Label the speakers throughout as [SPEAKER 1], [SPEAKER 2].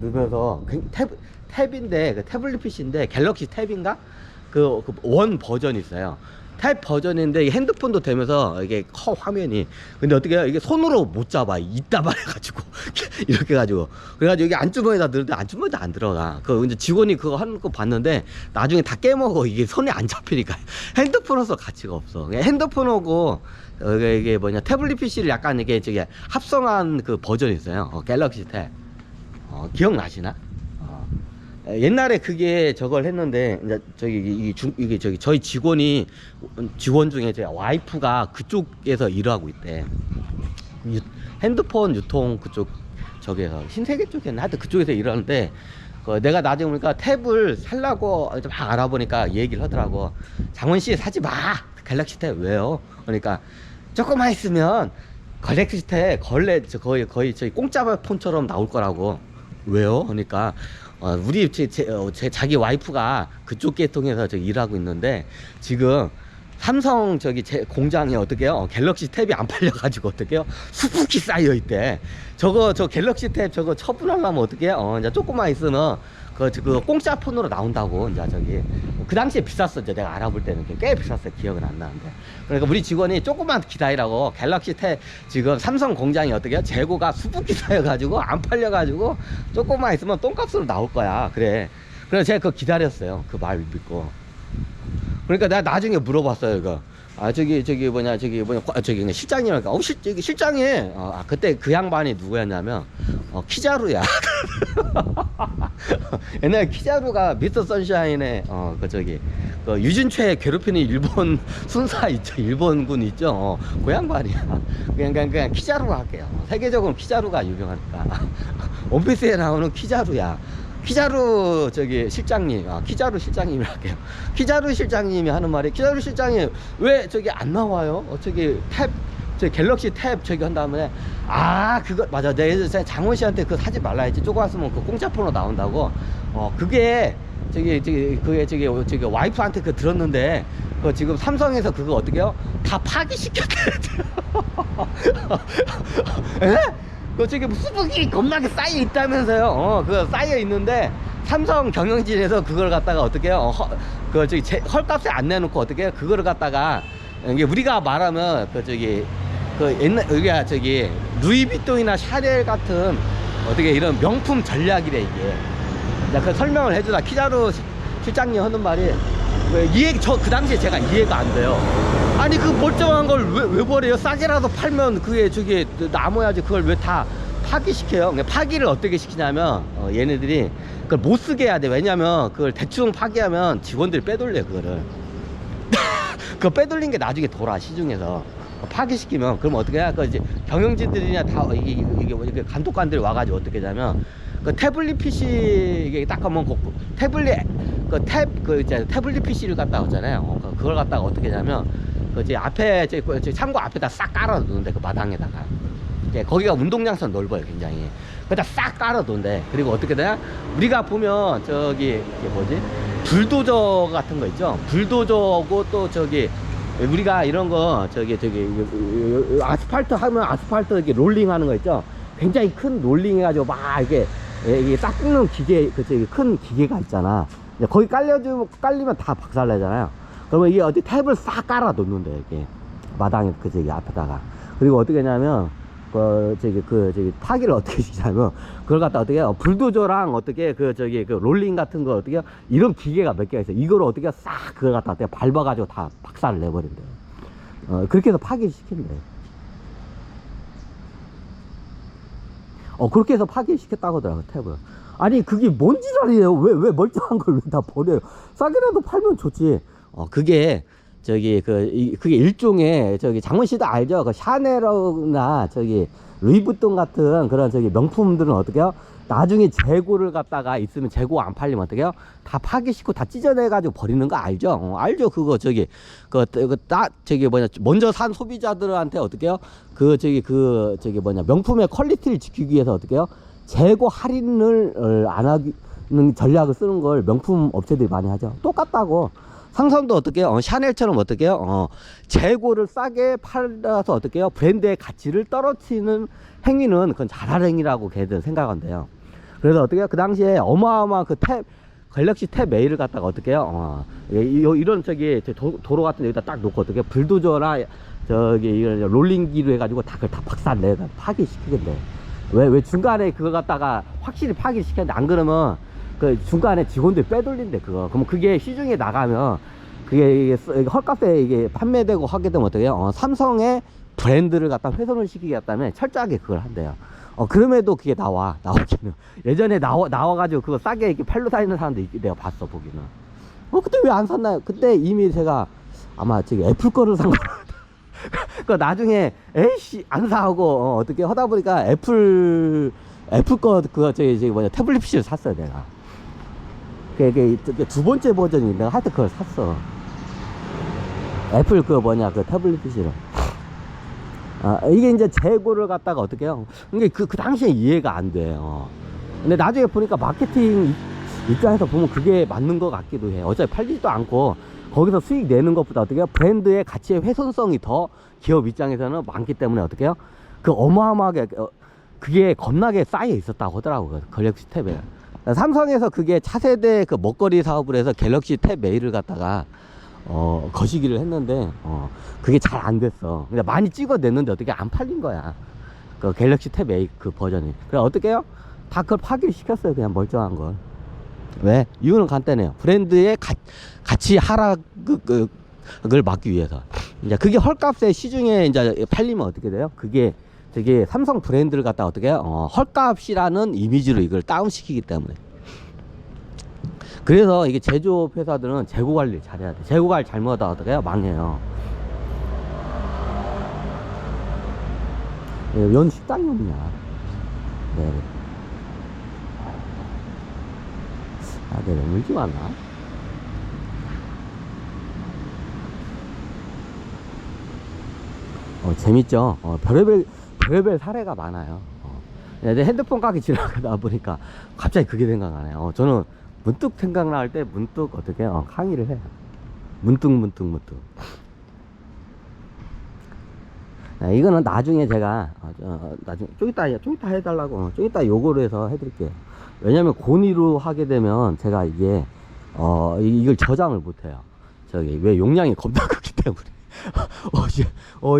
[SPEAKER 1] 넣으면서 탭인데 그 태블릿 PC인데 갤럭시 탭인가? 그 원 버전이 있어요. 탭 버전인데 이 핸드폰도 되면서 이게 커 화면이. 근데 어떻게 해요? 이게 손으로 못 잡아. 이따 말해가지고 이렇게 해가지고 그래가지고 여기 안주머니에다 넣는데 안주머니도 안 들어가. 그 이제 직원이 그거 하는 거 봤는데 나중에 다 깨먹어. 이게 손에 안 잡히니까 핸드폰으로서 가치가 없어. 핸드폰하고 이게 뭐냐 태블릿 PC를 약간 이게 저기 합성한 그 버전이 있어요. 갤럭시 탭. 기억나시나? 옛날에 그게 저걸 했는데 이제 이게 저기 저희 직원 중에 제 와이프가 그쪽에서 일하고 있대. 핸드폰 유통 그쪽 저기에서 신세계 쪽에는 하여튼 그쪽에서 일하는데 내가 나중에 보니까 탭을 살라고 막 알아보니까 얘기를 하더라고. 장원씨 사지 마. 갤럭시 탭 왜요? 그러니까 조금만 있으면 갤럭시 탭 거의 저희 공짜 폰처럼 나올 거라고. 왜요? 그러니까 우리 제 자기 와이프가 그쪽 계통에서 저 일하고 있는데 지금 삼성 저기 제 공장에 어떻게요? 갤럭시 탭이 안 팔려가지고 어떻게요? 수북히 쌓여 있대. 저 갤럭시 탭 저거 처분하려면 어떻게요? 이제 조금만 있으면 그 공짜 폰으로 나온다고. 이제 저기 그 당시에 비쌌어. 이제 내가 알아볼 때는 꽤 비쌌어요. 기억은 안 나는데. 그러니까 우리 직원이 조금만 기다리라고. 갤럭시 탭 지금 삼성 공장이 어떻게요? 재고가 수북히 쌓여가지고 안 팔려가지고 조금만 있으면 똥값으로 나올 거야. 그래. 그래서 제가 그거 기다렸어요. 그 말 믿고. 그러니까 내가 나중에 물어봤어요. 이거 저기 실장님이니까 실장이 그때 그 양반이 누구였냐면 키자루야. 옛날에 키자루가 미스터 선샤인의 그 유진최 괴롭히는 일본 순사 있죠. 일본군 있죠. 그 양반이야. 그냥 키자루로 할게요. 세계적으로 키자루가 유명하니까. 원피스에 나오는 키자루야. 키자루 실장님, 키자루 실장님이 할게요. 키자루 실장님이 하는 말이, 키자루 실장님 왜 저기 안 나와요? 갤럭시 탭 저기 한 다음에 그거 맞아. 내가 예전에 장원 씨한테 그거 사지 말라 했지. 조금 왔으면 그 공짜 폰으로 나온다고. 그게 저기 와이프한테 그 들었는데 그 지금 삼성에서 그거 어떻게요? 다 파기시켰대. 에? 저기 수북이 겁나게 쌓여 있다면서요. 그거 쌓여 있는데 삼성 경영진에서 그걸 갖다가 어떻게 해요? 헐값에 안 내놓고 어떻게 해요? 그거를 갖다가 이게 우리가 말하면 여기가 루이비통이나 샤넬 같은 어떻게 이런 명품 전략이래 이게. 그 설명을 해주다 키자루 실장님 하는 말이 그 당시에 제가 이해가 안 돼요. 아니 그 멀쩡한 걸 왜 버려요? 싸게라도 팔면 그게 남아야지. 그걸 왜 다 파기시켜요? 파기를 어떻게 시키냐면 얘네들이 그걸 못 쓰게 해야 돼. 왜냐면 그걸 대충 파기하면 직원들이 빼돌려 그거를. 그거 빼돌린 게 나중에 돌아 시중에서. 파기시키면 그럼 어떻게 해야? 이제 경영진들이나 다 이게 감독관들이 와가지고 어떻게 하냐면 그 태블릿 PC 이게 딱 한번 태블릿 PC를 갖다 놨잖아요. 그걸 갖다가 어떻게 하냐면 앞에 창고 앞에다 싹 깔아 놓는데 그 마당에다가 거기가 운동장선 넓어요 굉장히. 그다 싹 깔아 놓는데 그리고 어떻게 되냐? 우리가 보면 이게 뭐지? 불도저 같은 거 있죠. 불도저고 또 우리가 이런 거 아스팔트 하면 아스팔트 이렇게 롤링 하는 거 있죠. 굉장히 큰 롤링 해가지고 막 이게 싹 굽는 기계 큰 기계가 있잖아. 거기 깔리면 다 박살나잖아요. 그러면 이게 탭을 싹 깔아 놓는데 이게 마당에 앞에다가. 그리고 어떻게 하냐면 파기를 어떻게 시키냐면 그걸 갖다 어떻게 해요? 불도저랑 어떻게 그 롤링 같은 거 어떻게 해요? 이런 기계가 몇 개가 있어요. 이거를 어떻게 해요? 싹 그걸 갖다 어떻게 밟아가지고 다 박살을 내버린대요. 그렇게 해서 파기를 시킨대요. 그렇게 해서 파기시켰다고 하더라고요, 탭을. 아니, 그게 뭔 지랄이에요? 왜 멀쩡한 걸 왜 다 버려요? 싸게라도 팔면 좋지. 그게, 그게 일종의, 장원 씨도 알죠? 샤넬이나, 루이비통 같은 그런 명품들은 어떻게 해요? 나중에 재고를 갖다가 있으면 재고 안 팔리면 어떻게 해요? 다 파기시키고 다 찢어내가지고 버리는 거 알죠? 알죠? 그거 먼저 산 소비자들한테 어떻게 해요? 명품의 퀄리티를 지키기 위해서 어떻게 해요? 재고 할인을 안 하는 전략을 쓰는 걸 명품 업체들이 많이 하죠. 똑같다고. 삼성도 어떻게 해요? 샤넬처럼 어떻게 해요? 재고를 싸게 팔아서 어떻게 해요? 브랜드의 가치를 떨어뜨리는 행위는 그건 잘할 행위라고 걔들 생각한대요. 그래서 어떻게 해요? 그 당시에 어마어마한 그 갤럭시 탭 메일을 갖다가 어떻게 해요? 이런 저기 도로 같은 데에다 딱 놓고 어떻게 불도저나 저기 이런 롤링기로 해가지고 다 그걸 다 박살내 파기시키겠네. 왜 중간에 그거 갖다가 확실히 파기시켰는데 안 그러면 그 중간에 직원들 빼돌린대 그거. 그럼 그게 시중에 나가면 그게 이게 헐값에 이게 판매되고 하게 되면 어떻게 해요? 삼성의 브랜드를 갖다 훼손을 시키게 했다면 철저하게 그걸 한대요. 그럼에도 그게 나오기는. 예전에 나와가지고 그거 싸게 이렇게 팔로 다니는 사람도 내가 봤어, 보기는. 그때 왜 안 샀나요? 그때 이미 제가 아마 지금 애플 거를 산 거. 그 나중에, 에이씨, 안 사고, 어떻게 하다 보니까 애플 거, 그거, 저기 뭐냐, 태블릿 PC를 샀어요, 내가. 그게 두 번째 버전이 내가 하여튼 그걸 샀어. 애플 그 뭐냐, 그 태블릿 PC를. 이게 이제 재고를 갖다가 어떻게 해요? 이게 그 당시에 이해가 안 돼요. 근데 나중에 보니까 마케팅 입장에서 보면 그게 맞는 것 같기도 해. 어차피 팔리지도 않고 거기서 수익 내는 것보다 어떻게 해요? 브랜드의 가치의 훼손성이 더 기업 입장에서는 많기 때문에 어떻게 해요? 그 어마어마하게 그게 겁나게 쌓여 있었다고 하더라고요. 갤럭시 탭에. 삼성에서 그게 차세대 그 먹거리 사업을 해서 갤럭시 탭 메일을 갖다가 거시기를 했는데 그게 잘 안 됐어. 근데 많이 찍어냈는데 어떻게 안 팔린 거야. 그 갤럭시 탭 A 그 버전이. 그래 어떻게 해요? 다 그걸 파기를 시켰어요. 그냥 멀쩡한 걸. 왜? 이유는 간단해요. 브랜드의 가치 하락을 막기 위해서. 이제 그게 헐값에 시중에 이제 팔리면 어떻게 돼요? 그게 되게 삼성 브랜드를 갖다 어떻게 해요? 헐값이라는 이미지로 이걸 다운시키기 때문에. 그래서 이게 제조업 회사들은 재고 관리를 잘해야 돼. 재고 관리 잘못하다 어떻게 해요? 망해요. 연 식당이 없냐? 네. 내가 물지 않나? 재밌죠? 별의별 사례가 많아요. 내 핸드폰 가게 지나가다 보니까 갑자기 그게 생각나네요. 저는 문득 생각날 때 문득 어떻게 강의를 해요. 문득. 이거는 나중에 제가 나중에 좀 이따 해달라고 좀 이따 요거로 해서 해드릴게요. 왜냐면 고니로 하게 되면 제가 이게 이걸 저장을 못해요. 저기 왜 용량이 겁나 크기 때문에.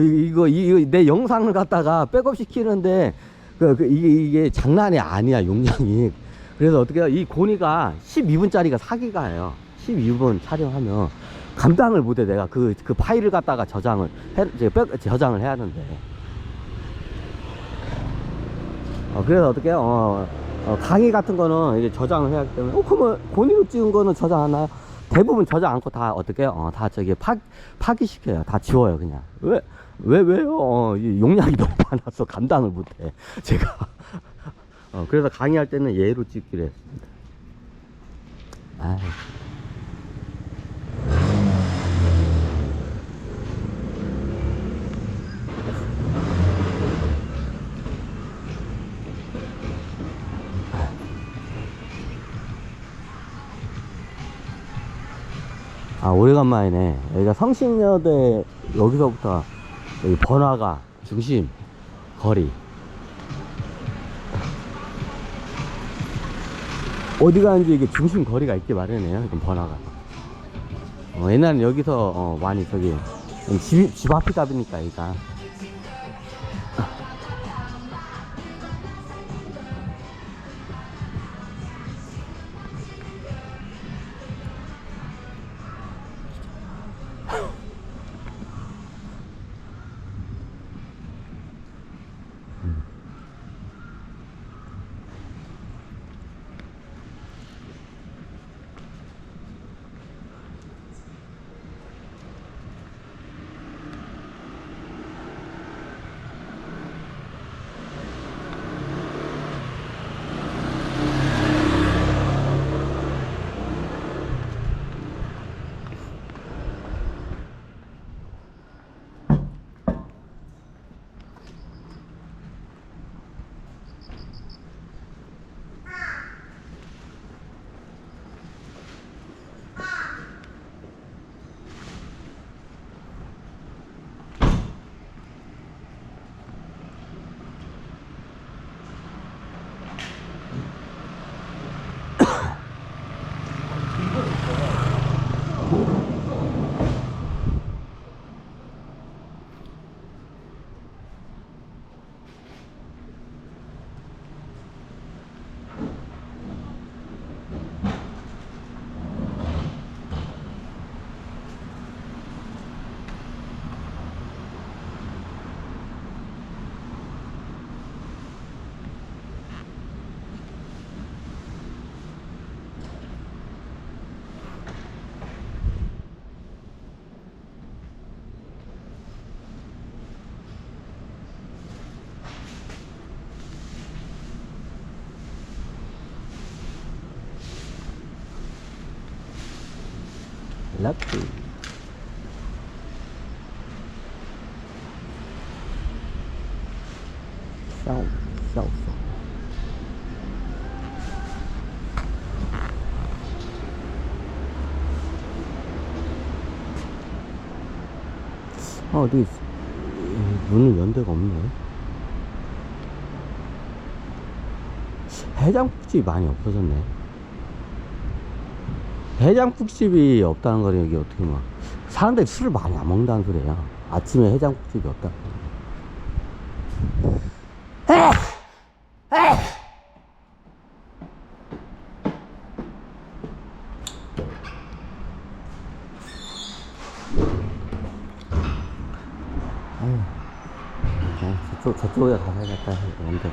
[SPEAKER 1] 이거 내 영상을 갖다가 백업 시키는데 이게 장난이 아니야 용량이. 그래서 어떻게 해요? 이 고니가 12분짜리가 4기가예요 12분 촬영하면 감당을 못해. 내가 그 파일을 갖다가 저장을 해야 하는데. 그래서 어떻게 해요? 강의 같은 거는 이제 저장을 해야 하기 때문에 그러면 고니로 찍은 거는 저장 안 해요? 대부분 저장 않고 다 어떻게 해요? 다 저기 파기시켜요. 다 지워요 그냥. 왜요? 용량이 너무 많아서 감당을 못해 제가. 그래서 강의할 때는 얘로 찍기로 했습니다. 오래간만이네. 여기가 성신여대, 여기서부터 여기 번화가 중심 거리. 어디 가는지 이게 중심 거리가 있게 마련해요. 지금 번화가. 옛날엔 여기서 많이 저기 집 앞이다 보니까 여기가. 락크. 싸우, 싸웠어. 어디 문을 연 데가 없네. 해장국집이 많이 없어졌네. 해장국집이 없다는 거는 여기 어떻게 막 사람들이 술을 많이 안 먹는다는 소리야. 아침에 해장국집이 없다. 저쪽에 가봐야겠다. 근데